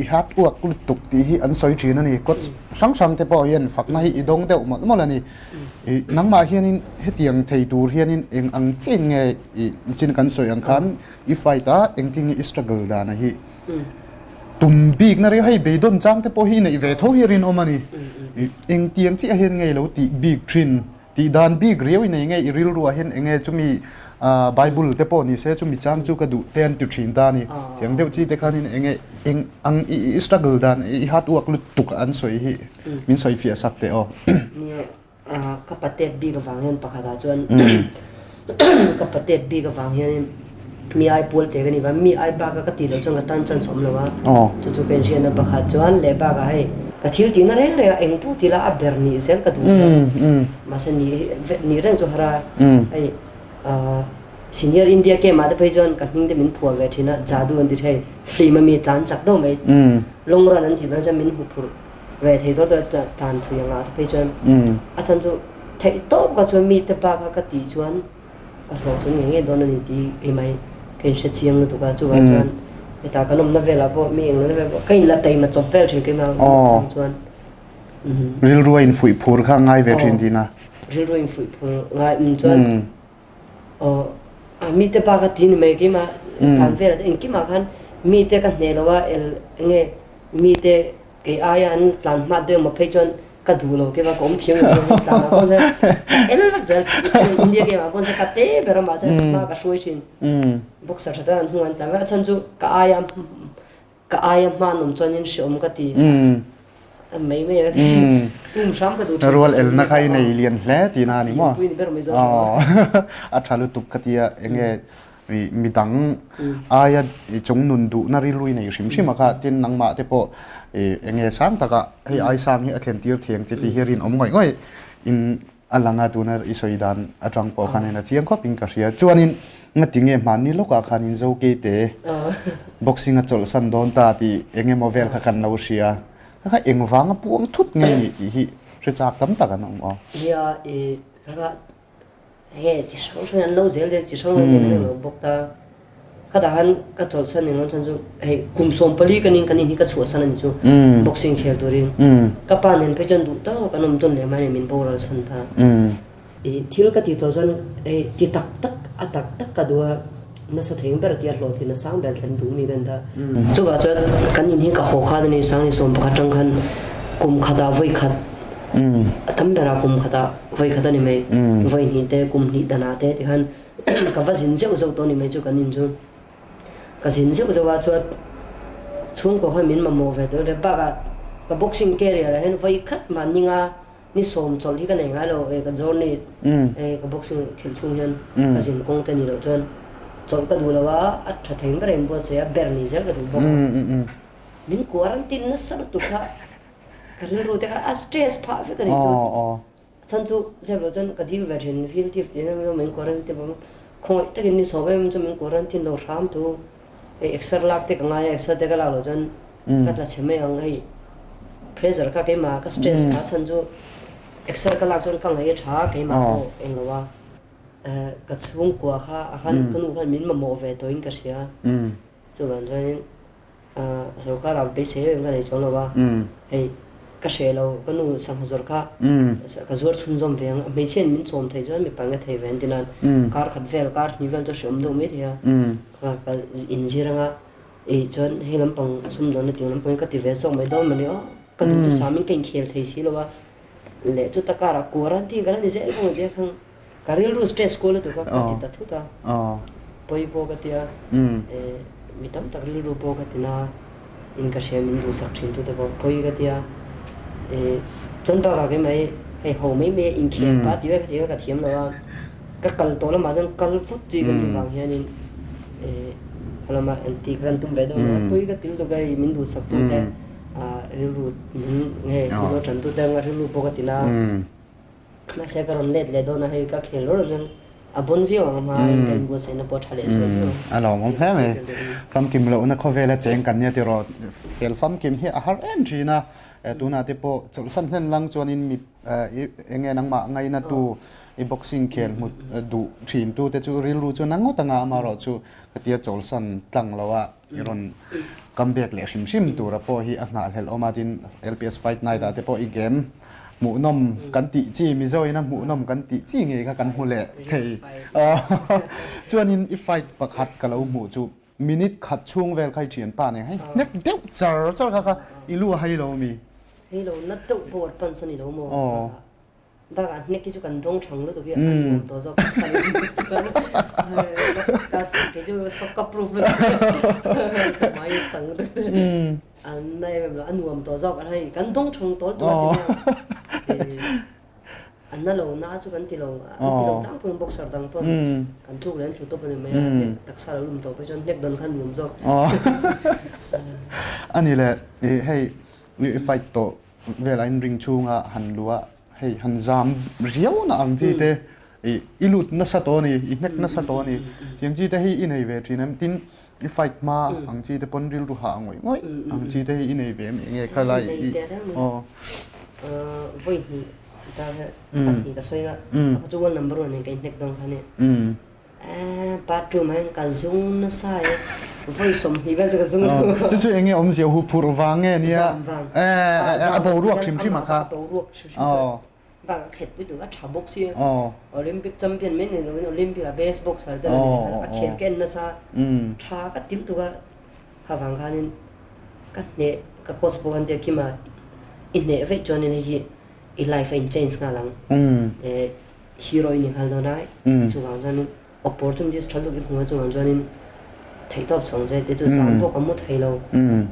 i hat uak tuk ti hi an soi thin ani kot sang te po hian fakna hi idong deuh mol ani nangma hianin hetiang thei tur hianin eng ang chen nge chin kan soi ang khan I fight a engting I struggle da na hi tum big na ri hai beidon chang te po hi nei ve tho hi rin omani eng tiang chi a hian ngei lo ti big thin ti dan big riau nei nge iril ruwa hian enge chumi Bible te po ni se chumi chang chu ka du ten tu thin ta ni tiang deuh chi te khanin enge eng ang I struggle dan I hat uak lut tuk an soi hi min soi fia sak te o ni kapatet big wang hian pakhada chuan kapatet big wang hian mi ai pol te gani ba mi ai ba ka ti lo chang ka tan chan som lo wa chu pension na pakhat chuan le ba ga hai ka thil ti na re eng pu ti la a berni sel ka du ma se ni reng chu hara ai senior India ke ma da pai chuan ka hing de min phuwa ve thina jadu an ti thai free ma mi tan chak do mai long ran an ti na cha min hu phur ve thei do da tan thu yang a pai chuan a chan chu thei to ka chu mi te pa ka ti chuan a ro chu nge do na ni ti e mai ken she chiang lu tu ka chu wa chuan eta ka nom na vela bo mi eng na ve bo kain la tai ma chop vel thei ke ma chuan ril ruin fui phur kha ngai ve thin dina ril ruin fui phur ngai chuan mi te pa ka tin mai ke ma kan vel en ki ma khan mi te ka ne lo wa el nge mi te ke aya an plan ma de ma phei chuan ka du lo ke ba kom thiang ta ma ko se el vak jar India ke ma ko se ka te ber ma se ma ka shoi chin boxer ta an huan ta ma chan chu ka aya ma nom chuan in shom ka ti mấy mấy sam ka du rol el na khai nei lian hle ti na ni mo a thalu tuk katia enge mi dang aya chung nun du na ri lui nei sim sim kha tin nangma te po enge sam taka hei ai sang hi athen tir thiang che ti herin om ngoi in alanga tunar isoidan atang po khanen a chiang khoping ka ria chuanin ngatinge mani loka khanin zo ke te boxing a chol san don ta ti enge movel kha kan lo ria kha engwanga puang thut nge ni hi recha kam ta kan om ya kha he chi song lo zel de chi song ne lo bokta kada han ka chol san ni chan chu he kum som pali kanin hi ka chu san ni chu boxing khel turin ka pa nen pe jan du ta ka nom ton le mane min boral san tha thil ka ti thousand ti tak atak tak ka do masa theng ber ti lo ti na sang ber thlen du mi gan da chu ga cha kanin hi ka ho kha ni sang ni som pa tang khan kum khada voi khat atam bera kum khada voi khada ni mai voi ni te kum ni dana te ti han ka va sin se zo to ni mai chu kanin chu ka sin se zo wa chu chung ko ha min ma mo ve do le ba ka boxing career hen voi khat ma ninga ni som chol hi ka nei nga lo ka jor ni ka boxing khel chung hian ka sin kong te ni lo chuan chol ka du lo wa a tha theng ber em bo se a ber ni zel ka du bo min quarantine na sang tu kha ka le ro te ka a stress pha fe ka ni chu chan chu zel lo jan ka dil version feel tif de na min quarantine bo khoi te ni so ba min chu min quarantine lo ram tu extra lak te ka nga extra te ka la lo jan ka ta cheme ang hai pressure ka ke ma ka stress pha chan chu extra ka lak chon ka ngai tha ke ma ko eng lo wa ka chung kwa kha a khan kanu khan min ma mo ve to in ka sia chu ban join sarkar al pe se nga nei chon lo wa hei ka she lo kanu sang hazor kha ka zor chun zom veng me chen min chom thai jon mi pang thai ven tinan kar khat vel kar ni vel to shom do me thia ka in jiranga jon helam pang sum don na ting pang ka ti ve so mai do mani o ka tu samin ken khel thai si lo wa le chu ta kara quarantine gara ni zel ko je khang karil ru stress ko le to ka ti ta thu ta poi po ka tia mitam takril ru po ka tina in ka she min du sak thin tu te poi ka tia chon pa ka ke mai hei ho mai me in khe pa ti ka thiam lo wa ka kal to la ma jan kal fut ji ka ni bang hianin halama anti kan tum be do poi ka til do ga min du sak tu te ru nge ro chan tu te nga ru po ka tina ma se ka ron let le do na hei ka khel ro jan abon view ang ma kan go se na po thale so alo mong phe me fam kim lo na khovela cheng kan ne ti ro fel fam kim hi a har entry na tu na te po chol san hnen lang chuan in mi enge nang ma ngai na tu i boxing khel mu du thin tu te chu ril ru chu nang tanga ma ro chu katia chol san tlang lawa iron comeback le shim tura po hi a nga hel omatin LPS Fight Night ate po I game mu nom kan ti chi mi zoi na mu nom kan ti chi nge ka kan hu le thei chuanin I fight pakhat kalo mu chu minute khat chung vel khai thian pa ne hai nek deu char ka ilu hai lo mi hei lo na tu bor pan sani lo mo ba ga nek ki chu kan dong chang lo to ki an to zo sa le ka ke ju sok ka proof mai chang de an nai me an nuam to zo kan hai kan dong chang to to ti an na lo na chu kan ti lo chang pun boxer dang pon kan thu len thu to pa me tak sa lo to pa jon nek don khan nuam zo ani le hei fight to velain ring chunga han lua hei han zam riau na ang ji te ilut na sa to ni inek na sa to ni yang ji te hi inei ve thinam tin I fight ma ang ji te pon ril ru ha ngoi ang ji te hi inei ve me nge khalai voi ni ta party ka soiga chu one number 1 ni kai nek dong khane part-2 man ka zung na sai voi som hi vel ka zung chu enge om sia hu phur wange nia a bo ruak shim shim kha bo ruak shim ba ka khet pu tu ka tha box sia Olympic champion men ni Olympic base boxer da ka khet ken na sa tha ka til tu ka ha wang khanin ka ne ka coach bo han te kima in ne ve chon ni hi I life in change nga lang heroine hal do nai chu wang jan opportunities thalo ki phunga chu wang janin thai top chong jai te chu sam bo amu thai lo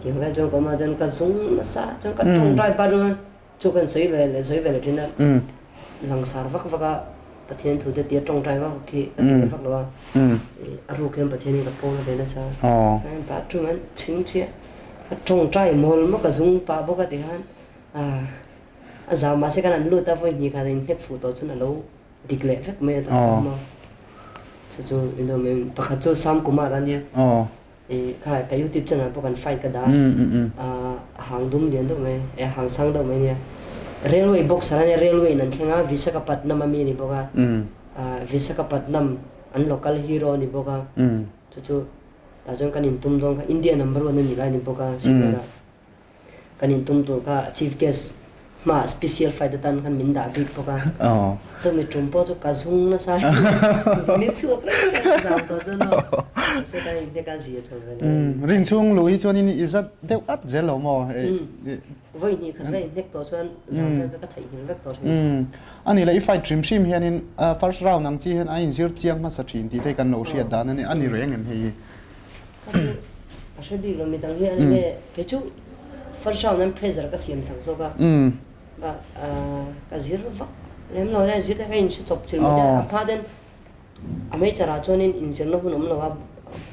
ti nga jong ko ma jan ka zung na sa jong ka tong dai ba ron chu kan soi ve le tin na lang sar vak vaka pathian thu te ti tong dai wa ki ka ti vak lo wa aru kem pathian ni ka po le na sa ba tu man ching che ka tong dai mol ma ka zung pa bo ka ti han za ma se kan lu ta voi ni ka in hek fu to chuna lo dikle fek me ta sa ma chu ino me pakha chu sam kumar an ye ka YouTube channel po kan fight ka da hang dum lian do me hang sang do me ni railway boxer an railway nan thenga Visakhapatnam ami ni boga Visakhapatnam an local hero ni boga chu ta jong kan in tum dong ka India number 1 ni la ni boga sinara kan in tum to ka chief guest ma special fight tan kan min da big poka so mi trumpo chu ka zung na sa ni chu pra za to zo no se ta ni ka ji cha ring chung lui chon ni izat deu at zelo mo voi ni khan ve nek to chuan za ka thai hin vek to ani la I fight trim shim hianin first round ang chi hen a in zir chiang ma sa thin ti te kan no sia dan ani ani reng em hi a she di lo mi dang hi ani pe chu first round nan pressure ka siam sang so ka ba ka zir va lem no ya zir ka in chi chop chil ma da pa den amai chara chonin in jin no hunum no wa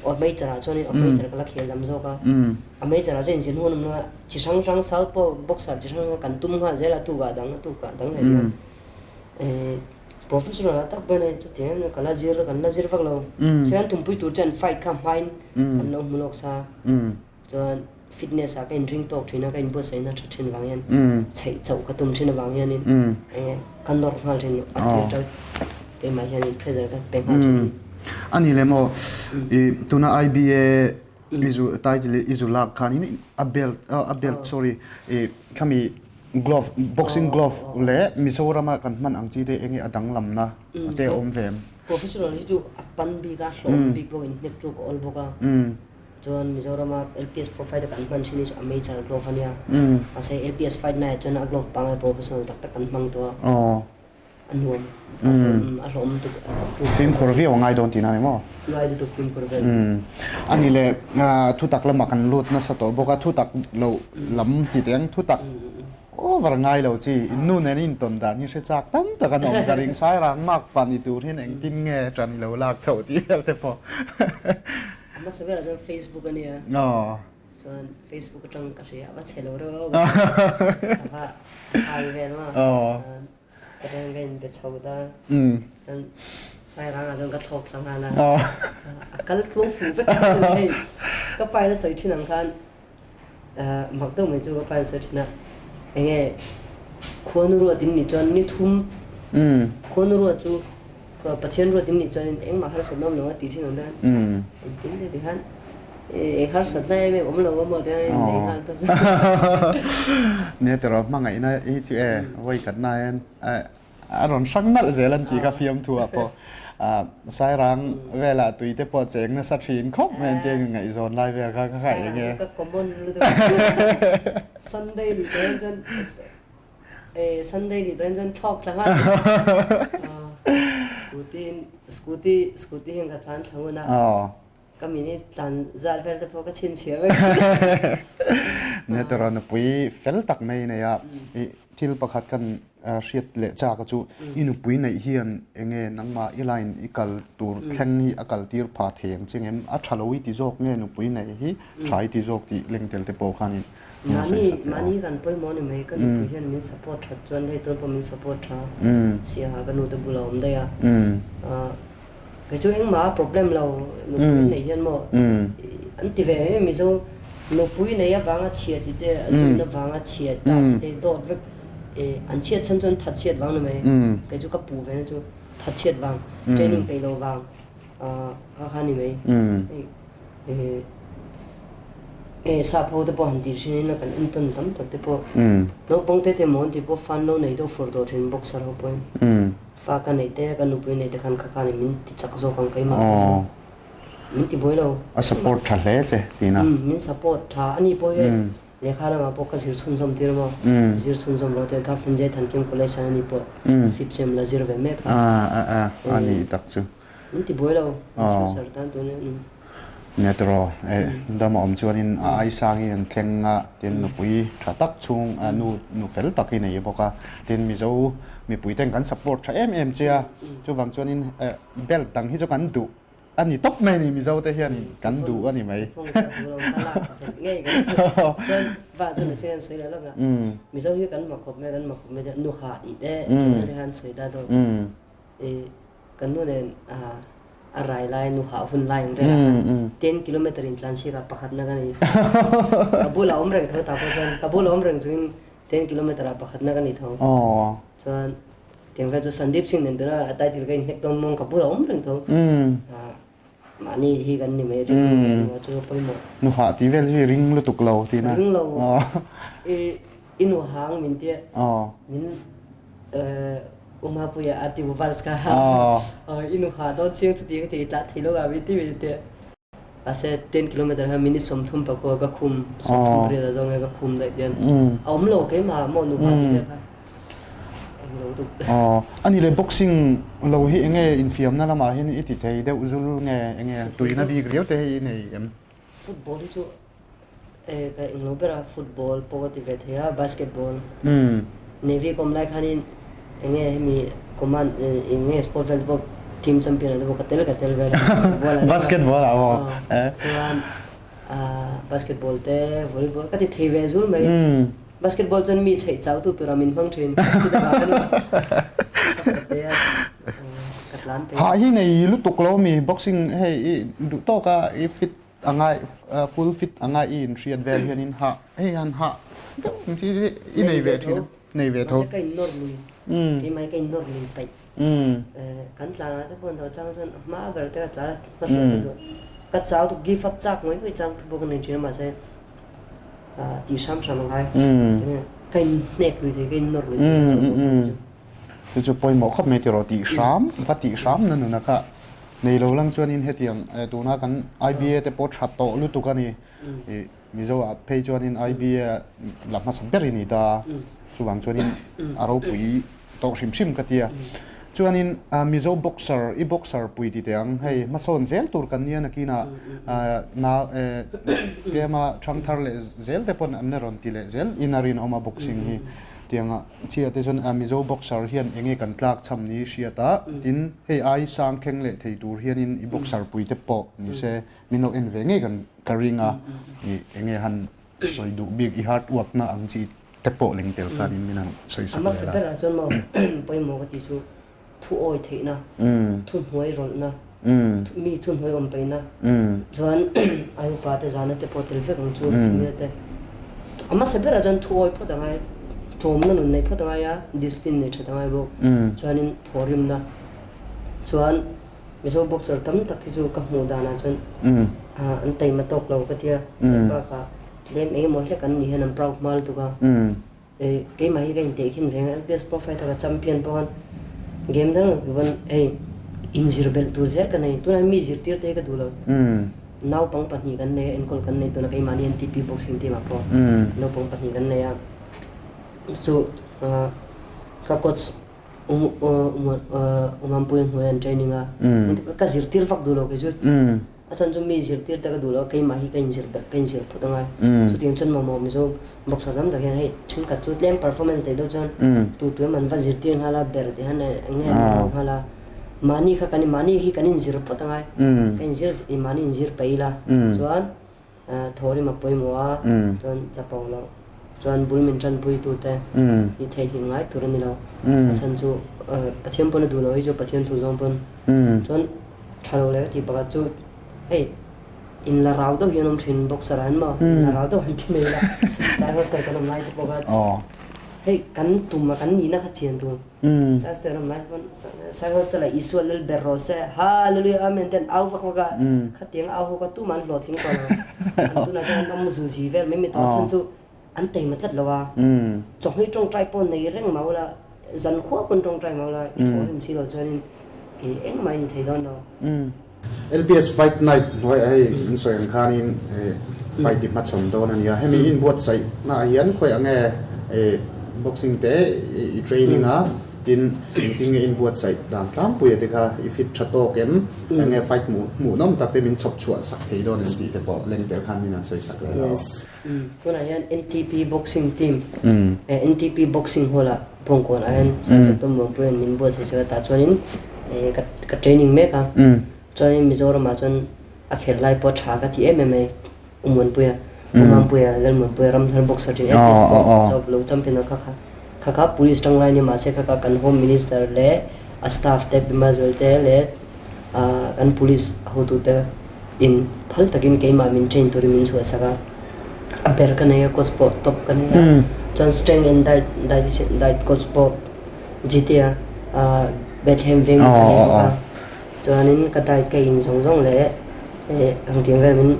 or mai chara chonin amai chara ka khel lam zo ka amai chara chen jin hunum no chi sang sang sal po boxer chi sang kan tum ga zela tu ga dang le professional ta ba ne chu tian ka la zir vak lo chen tum pui tu chen fight kam hain kan no mulok sa chuan fitness a kan ring talk thina kan bo sai na thathin wangyan chai chau ka tum thina wangyan in kan dor hal thin atir te ma hian pressure ka pe ha ani le mo tuna IBA izu title izu lak khanin a belt sorry kami glove boxing glove le Mizoram kan man ang chi de engi adang lam na te om vem professional hi chu apan bi ga hlom big bo in nek tu ko ol boka John Mizoram LPS profile kan man chini amei char glove ania ase LPS Fight Night John glove pangai professional tak tak kan mang to anuam alom tu film korvi ngai don tina ne mo ngai tu film korvi ani le thu tak lama kan lut na sa to boka thu tak lo lam ti teng thu tak over ngai lo chi nu ne in ton da ni se chak tam ta kan om ka ring sai rang mak pan i tur hin eng tin nge tran lo lak chho ti hel te po ama severa on Facebook ania chuan Facebook atang ka ria ba chelo ro ha ai ven ma atang gen be chauda chuan sai rang ajong ka thok sam hala akal tlung fu ve ka pai na soi thinang khan mak to me chu ka pai soi thina enge khon ru din ni chuan ni thum khon ru chu ka pathian ro din ni chuan eng ma har so nom no ti thin on dan tin de han har sat na em om lo mo de nei hal toเนี่ยแต่เรามาไงนะไอ้ที่ไว้กันนายอารมณ์สักนัดเจริญตีกับฟิล์มทัวร์พอสายรังเวลาตุยเตปอเจงเนี่ยสัตว์ชินครบแม่นเจงไงโซนไลฟ์ก็ขายอย่างเงี้ยก็คอมมอนรู้ตัว Sunday นี่เดินจนSunday นี่เดินจนทอกทั้งวันสกูตี้ยังกับทานทั้งวันนะก็มีนี่ทานจัดเฟลต์พอก็ชินเสียไปเนี่ยแต่เราเนี่ยปุยเฟลตักไม่เนี่ยที่เราประคัดกันเสียดเละจากก็จูอินุปุยในเฮียนเองนังมาอีไลน์อีกัลตูร์แข่งฮีอกัลตีร์พาเทียงจริงเอ็มอัชลวิติโจกเนี่ยนุปุยในฮีใช้ติโจกที่เล็งเตลเตโปขานิมานี่กันปุยมอนี่ไม่ก็นุปุยเฮียนมินสปอร์ตชัดจวนให้ตัวผมมินสปอร์ตชัดเสียหากันนูตบุลาอมได้อะก็ช่วยเองมา problem เรานุปุยในเฮียนมั้งอันที่เว้ยมิโซนุปุยในยะวางเชียดที่เด้อซุนวางเชียดที่เด้อโดดเวกอันเชียดฉันจนทัดเชียดวางเลยไหมก็จู่กับปูเว้นจู่ทัดเชียดวางเทรนนิ่งไปเราวางข้านี่ไหมซาโพเตปอหันดีชินี่นักอินตันตั้มตัดเตปอน้องปงเตเตมอนเตปอฟันโนในตัวฟอร์ดอเทนบ็อกซ์เราปอยฝากกันในเตะกันนุปุยในเตะกันข้านี่มินติดจักรโซกันใครมามินติบอยเราสปอร์ตทัดเลยเจ้ดีนะมินสปอร์ตท่าอันนี้บอยเนี่ยข้าเรามาปกติซุนซอมตีร์มาซุนซอมเราเตะกับฟินเจทันคิมคอลเลชันนี่ปอฟิปเซมลาซิร์เวเมกอันนี้ตักจูมินติบอยเราฟิวเซอร์ตันตัวนี้เนี่ยตัวดามอมชวนินไอซังอินแข่งเดินนุปุยชัดตักชุงนูเฟลตักอินเนี่ยบอกว่าเดินมีเจ้ามีปุยแต่งกันสปอร์ตใช้เอ็มเจียจู่วังชวนินเบลตังที่เจ้ากันดูอันนี้ท็อปแม่นี่มีเจ้าแต่เฮียนี่กันดูอันนี้ไหมง่ายกันจนว่าจนเสียนสวยแล้วก็มีเจ้าเฮียกันมาขบแม่กันมาขบแม่จะนูขาดอีกได้จนได้หันสวยได้ตัวกันนู่นเนี่ยอะไรไล่นูขาหุ่นไล่อย่างเงี้ย10 kilometer in transit กับประคัดนักนี่กับบุลอมเริงเท่าตาพอจนกับบุลอมเริงจน10 kilometer ประคัดนักนี่เท่าจนเดี๋ยวก็จะสันดิบสิ่งหนึ่งตัวนั้นแต่ที่เราเห็นตรงมองกับบุลอมเริงเท่ามานี่ที่กันนี่ไม่ริงว่าจะไปหมดนูขาที่เวลจะริงลุตุกเราที่นะริงเราอินูหางมินเตี้ยมินuma puya arti bubalska inu ha do chiang chuti ti ta thilo ga viti viti ase 10 km ha mini somthum pa ko ga khum somthum pre da jong ga khum dai dian om lo ke ma mo nu ha ti ka lo tu ani le boxing lo hi enge in film na lama hin iti thei de uzul nge enge tuina bi griu te hi nei em football chu ka inglo bera football pogati ve thea basketball navy kom lai khanin enge hemi command enge sport vel team champion ado katel ver basketball avo chuan basketball te volleyball kati thei ve zul mai basketball chon mi chei chau tu turamin hang thin tu da te katlan te ha hi nei lu tuklo mi boxing hey du to ka if fit angai full fit angai in triad vel hianin ha hey han ha si i nei ve thin nei ve tho kai normalที่ไม่กินนวดลินไปกันหลังนะทุกคนเขาจ้างส่วนมาเบอร์เตอร์แล้วมาช่วยดูกัดสาวถูกกีฟับจักไม่ไปจ้างทุกคนในจีนมาใช่ตีซ้ำๆลงไปกินเน็กเลยกินนวดเลยจะปล่อยหมอขับเมติโรตีซ้ำฟัดตีซ้ำนั่นนะครับในเราลังชวนอินเฮตียงตัวนั้นกัน IBA แต่ปอดชัดโตลุตุกันนี่มีเจ้าเพย์ชวนอิน IBA หลับมาสัมเปรินีตาชวนชวนอินอารมณ์ปุยตกชิมกันเดียชวนอินมีเจ้าบ็อกเซอร์บ็อกเซอร์ปุยที่เตียงให้มาโซนเซลตัวกันเนี่ยนักกินนาเกี่ยมาช่างทาร์เลเซลแต่ปนอันเนรอนติเลเซลอินารินเอามาบ็อกซิ่งฮีเตียงเชียร์ที่ชนมีเจ้าบ็อกเซอร์เฮียนเองกันตากชำนี้เชียร์ตาจินให้ไอซังแข็งเละที่ตัวเฮียนินบ็อกเซอร์ปุยเตปนี่เสมินเอาเอ็นเวงกันกริงนี่เองหันสวยดูบิ๊กอีฮาร์ดวักน่าอังจีเตปเล็งเตลกันมินังสวยสักเลยมาสักการะจนมาไปมองกันที่สุดทุ่งอ้อยเทนะทุ่งหวยร้อนนะมีทุ่งหวยอมไปนะจวนอายุป่าแต่จานเตปเตลเฟกของจูบสิ่งนี้แต่มาสักการะจนทุ่งอ้อยพอดมาทอมนั่นในพอดมายาดิสพินในชัดมาบุกจวนนี้ทอริมนะจวนมิโซบุกจอดตั้มตักที่จูกับหมูดานะจน an tay ma tok lo ka tia ba ka lem e mo hle kan ni han proud mal tu ka ke mai ka inte khin veng LPS profile ta champion pon game dan wan ei inzirbel tu zer kan nei tu na mi zir tir te ka dulo nau pang pani kan ne en kol kan ne tu na kai mani NTP boxing team apo nau pang pani kan ne ya so ka coach umampuin huyan training a ka zir tir fak dulo ke ju asan ju mi zir tir ta ka dulo kai mahi ka inzir bek pen zir phutanga so tim chon mo mi zo boxer dam da he thin ka chu tlem performance te do chon tu man va zir tir hala ber te han nge hala mani kha kan mani hi kan inzir phutanga ka inzir i mani inzir paila chuan thori ma poi mo a chon chapau lo chuan bulmin chan pui tu te i thei hi ngai tur ni lo asan chu pathiam pon du lo hi jo pathiam thu zong pon chuan thalo le ti ba chu hey in la rau do hianom thin boxer an ma la rau do han ti me la sa hoster kan mai tu ba hey kan tu ma kan ni na kha chen tu sa hoster mai pon sa hoster la iswa lel berrose hallelujah amen ten au fa ka kha tiang au ka tu man lo thing ko tu na jan tam su ji vel me me to san chu an tay ma chat lawa chong hi trong trai pon nei reng mau la zan kho pon trong trai mau la I thorim si lo chanin eng mai ni thei don no LPS Fight Night noi ai in soyang khanin fight ti machom don ania hemi in bot sai na hian khoi ange boxing te training a tin ting in bot sai dan tlam pui te kha if it chato kem ange fight mu nom tak te min chop chuan sak thei don an ti te po leng te khan min an soi sak la yes kuna hian NTP boxing team NTP boxing hola pongkon an sa to mo pen min bot sai sa ta chuanin ka training me ka chuanin Mizoram ma chuan a khel lai po tha ka ti MMA umon puya umam puya lel mon puya ram thar boxer tin LPS job lo champion kha kha police tang line ma se kha kan home minister le a staff te bima zol te le kan police ho tu te in phal takin ke ma min train to min chu saka a ber kan ya coach po top kan ya chuan strength and diet coach po jitia Bethlehem veng ka chuanin ka diet ka in song le ang tiang ver min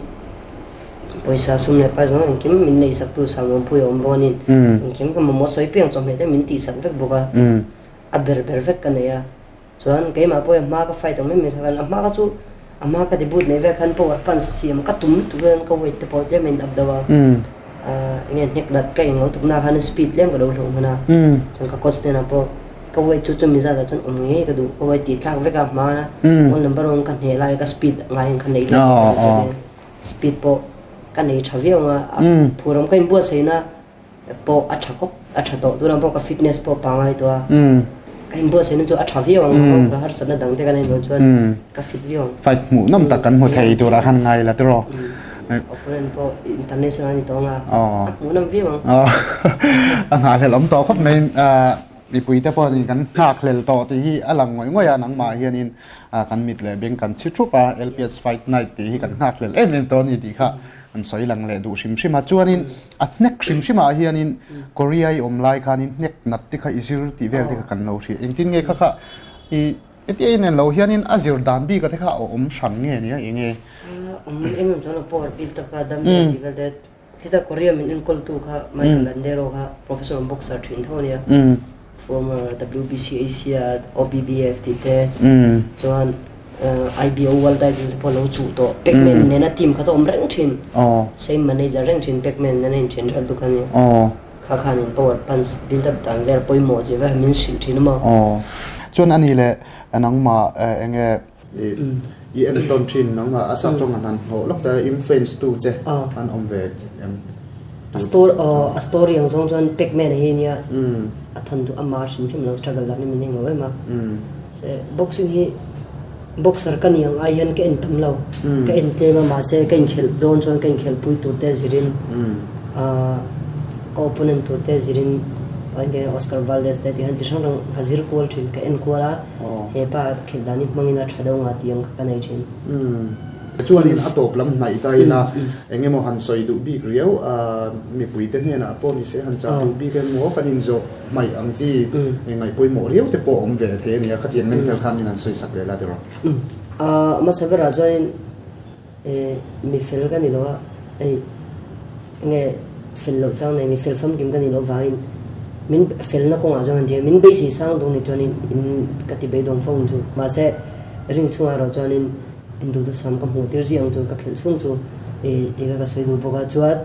poisa sum le pa zong ang kim min nei sak tu sang pui om bonin ang kim ka mo soi piang chom he te min ti sak vek boka a ber vek kan ya chuan ke ma po ma ka fight ang min kan ma ka chu ama ka debut nei vek han po pan siam ka tum tu ren ka wait te po te min abdawa ngen hek dat ka ing lo tu na khan speed lem ka do lo hana chuan ka coach te na po ka wait chu mi za da chon nge ka du ka wait ti thak vek a ma na on number 1 kan he lai ka speed ngai kan nei speed po kan nei thaviang a phuram kain bu sei na po a thakop a thato du ram po ka fitness po pa ngai to a kain bu sei na chu a thaviang ra har sana dang te kan no chuan ka fit viang fight mu nam ta kan ho thei tu ra khan ngai la tro opponent po international ni to nga mu nam viang nga le lom to khop main mi pui te po ni kan hak lel to ti hi alang ngoi ya nang ma hianin kan mit le beng kan chi thupa LPS Fight Night ti hi kan hak lel em to ni ti kha an soi lang le du shim shima chuanin a nek shim shima hianin Korea I om lai khanin nek nat ti kha isir ti vel ti kha kan lo thi engtin nge kha I eti nen lo hianin azir dan bi ka te kha om sang nge ni enge em chona por bil ta ka dam ti ka det hita Korea min in kol tu kha mai landero kha professor boxer thin thonia former WBC Asia OBBF ti te chuan IBO world title po lo chu to pekmen ne na team kha to om reng thin same manager reng thin pekmen ne nen thin hal tu khani kha khan in power punch din ta tan ver poi mo je va min sin thin ma chuan ani le anang ma enge I en ton thin nang ma asa chong an ho lok ta influence tu che an om ve a story ang song chuan pekmen he nia a than tu amar sim chim lo struggle la ni min lo ma se boxing hi boxer kan yang ayan ke entam lo ke ente ma se kan khel don chon kan khel pui tu te zirin opponent tu te zirin ange Oscar Valdez te han jisang rang khazir kol thin ka en kola he pa khildani mangina thadau nga tiang ka nei thin chuanin atop lam nai tai la engemo han soi du bi riau mi pui te ne na po ni se han cha du bi ken mo kanin zo mai ang chi ngai poi mo riau te po om ve the ni kha chen men tel khan ni nan soi sak le la de ro ma sagara chuanin mi fel cái này nó nghe fel lâu sau này mi fel phẩm kim cái này nó vào mình fel nó cũng ở trong thì mình bây giờ sang đông này cho nên cái tiệm đông phong chú mà sẽ ring chung rồi cho nên Indo tu sam kam hotel riang chu ka khel chung chu e tiga ka soidu boga chuat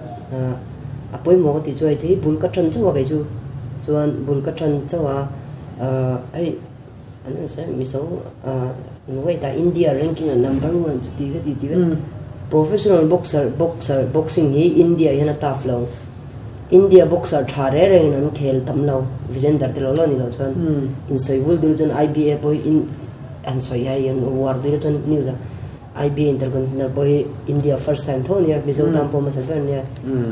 apoi mo ti choi thi bul ka tran chawa kai chu chuan bul ka tran chawa ai an sa mi so noi ta India ranking number 1 chu ti professional boxing hi India yana tough lo India boxer thare reng nan khel tam lo vision dar lo lo ni lo chuan in soivul dul chun IBA boy in an soi ai an war dul chun news IBA Intercontinental boy India first time thon ya mizo tam po masal per ne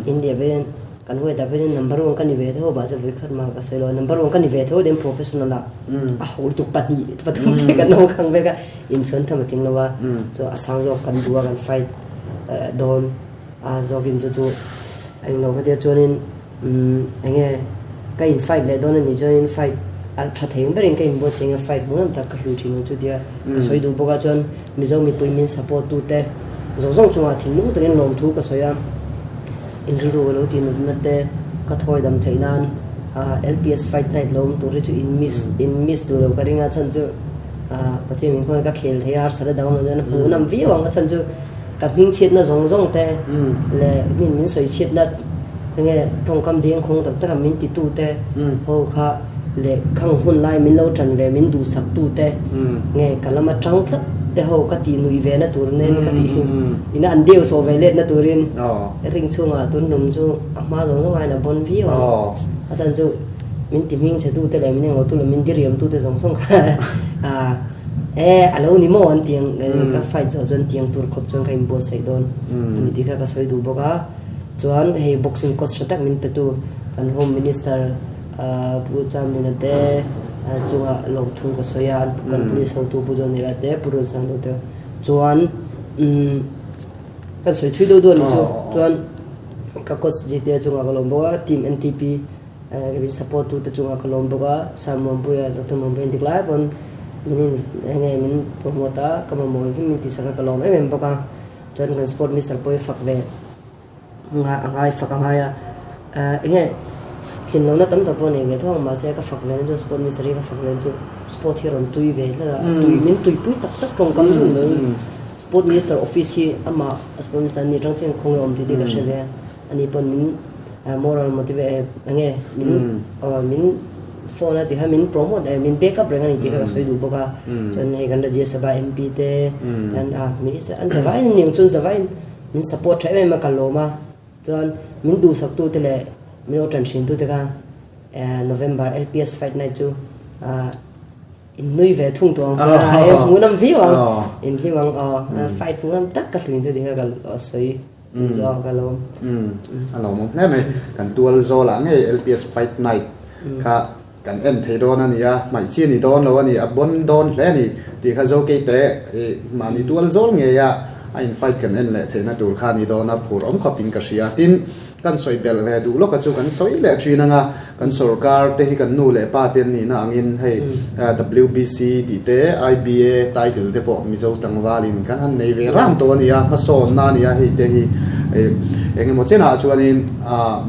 India ben kan we da ben number 1 kan ve tho ba sa ve khat ma ka selo number 1 kan ve tho dem professional la a hol tu pani patum se kan no khang ve ka in son tham ting lo wa to asang zo kan duwa kan fight don a zogin chu anh nói cái cho nên anh nghe cái in fight lại đó nên cho nên fight anh thật thấy không biết cái in boss anh fight muốn làm ta cái lưu trình chút dia cái soi đủ bao giờ mình giống mình mình support tu te rồi xong chúng ta thì lúc tụi anh làm thu cái soi in rồi lâu tiền nó te cái thôi đam thấy nan LPS Fight Night lom tu rồi in miss tu rồi cái ringa chân chứ bắt đầu mình coi cái khel thấy ar sara down rồi nó muốn làm video cái chân chứ cái mình chết nó rong te là mình soi chết nó nghe trong cam điên không tất cả mình tu te hồ kha lệ khang hun lai mình lâu trần về mình đủ sắc tu te nghe cả là mà trắng rất te hồ cái tiền nuôi về nó tu nên cái tiền ina ăn điều so về lên nó tu rin ring chung à tu nằm chung mà rong ai là bon vi à chân chung mình tìm hình sẽ tu te lại mình ngồi tu là mình đi riêng tu te rong xong alo ni mo an tiang ka fight zo jon tiang tur khop chong kain bo sai don ani tika ka soi du boga chuan he boxing coach tak min petu kan home minister bu cham ni te chunga long thu ka soya an kan police ho tu bu jon ni la te puru sang do te chuan kan soi thui do do ni chuan ka coach ji te chunga ka long boga team NTP ke bin support tu te chunga ka long boga samom bu ya dr momben diklai bon mình ngày mình promoter cái mà mọi cái mình thì sẽ cái lồng em bao cả cho nên sport mister boy phật về ngay phật ngay nghe thì nó tấm tập này về thôi mà sẽ cái phật về cho sport mister cái phật về cho sport hero tùy về là tùy mình tùy bút tất trong cắm chung nữa sport mister office ama sport mister ni trong trên không om thì đi cái sẽ về anh ấy còn mình moral motivate nghe mình phone thì mình promote mình backup rồi anh thì cái soi đủ bao cả cho nên cái là gì sẽ bài MP te dan mình sẽ anh sẽ vai nhiều chuyện sẽ vai mình support trái em mà cả lô mà cho nên mình đủ sắc tu thế này mình ở trận chiến tu thế cả November LPS Fight Night chu in nuôi về thung tuồng em muốn làm view không in khi mà fight muốn làm tất cả những thứ thì cái soi do cái lô anh lô nè mày cần tua do là cái LPS Fight Night cả kan en thei don ania mai chi ni don lo ani a bon don hle ni ti kha zo ke te ma ni tual zol nge ya a in fight kan en le theina tur kha ni don a phur om khapin ka ria tin kan soi bel ve du lo ka chu kan soi le thina nga kan sarkar te hi kan nu le pa ten ni na angin hei WBC ti te IBA title te po mi zo tangwalin kan han nei ve ram to ania ma son na nia hi te hi engin mo chena chuanin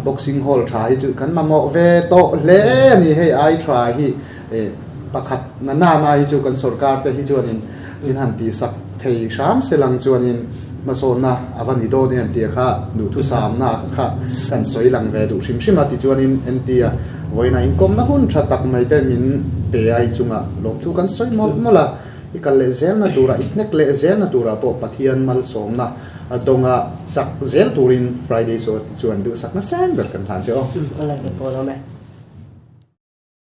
boxing hall tha hi chu kan ma mo ve to le ni hei ai try hi pakhat na hi chu kan sarkar te hi chuanin in han ti sak thei sham selang chuanin ma so na avani do ne ti kha du thu sam na kha kan soi lang ve du shim ati chuanin entia voina inkom na hun tha tak mai te min pe ai chunga lom thu kan soi mola ikal le zel na dura itnek le zel na dura po pathian mal som na adonga chak zel turin Friday so chuan du sak na sang ber kan than che o ala ke po do me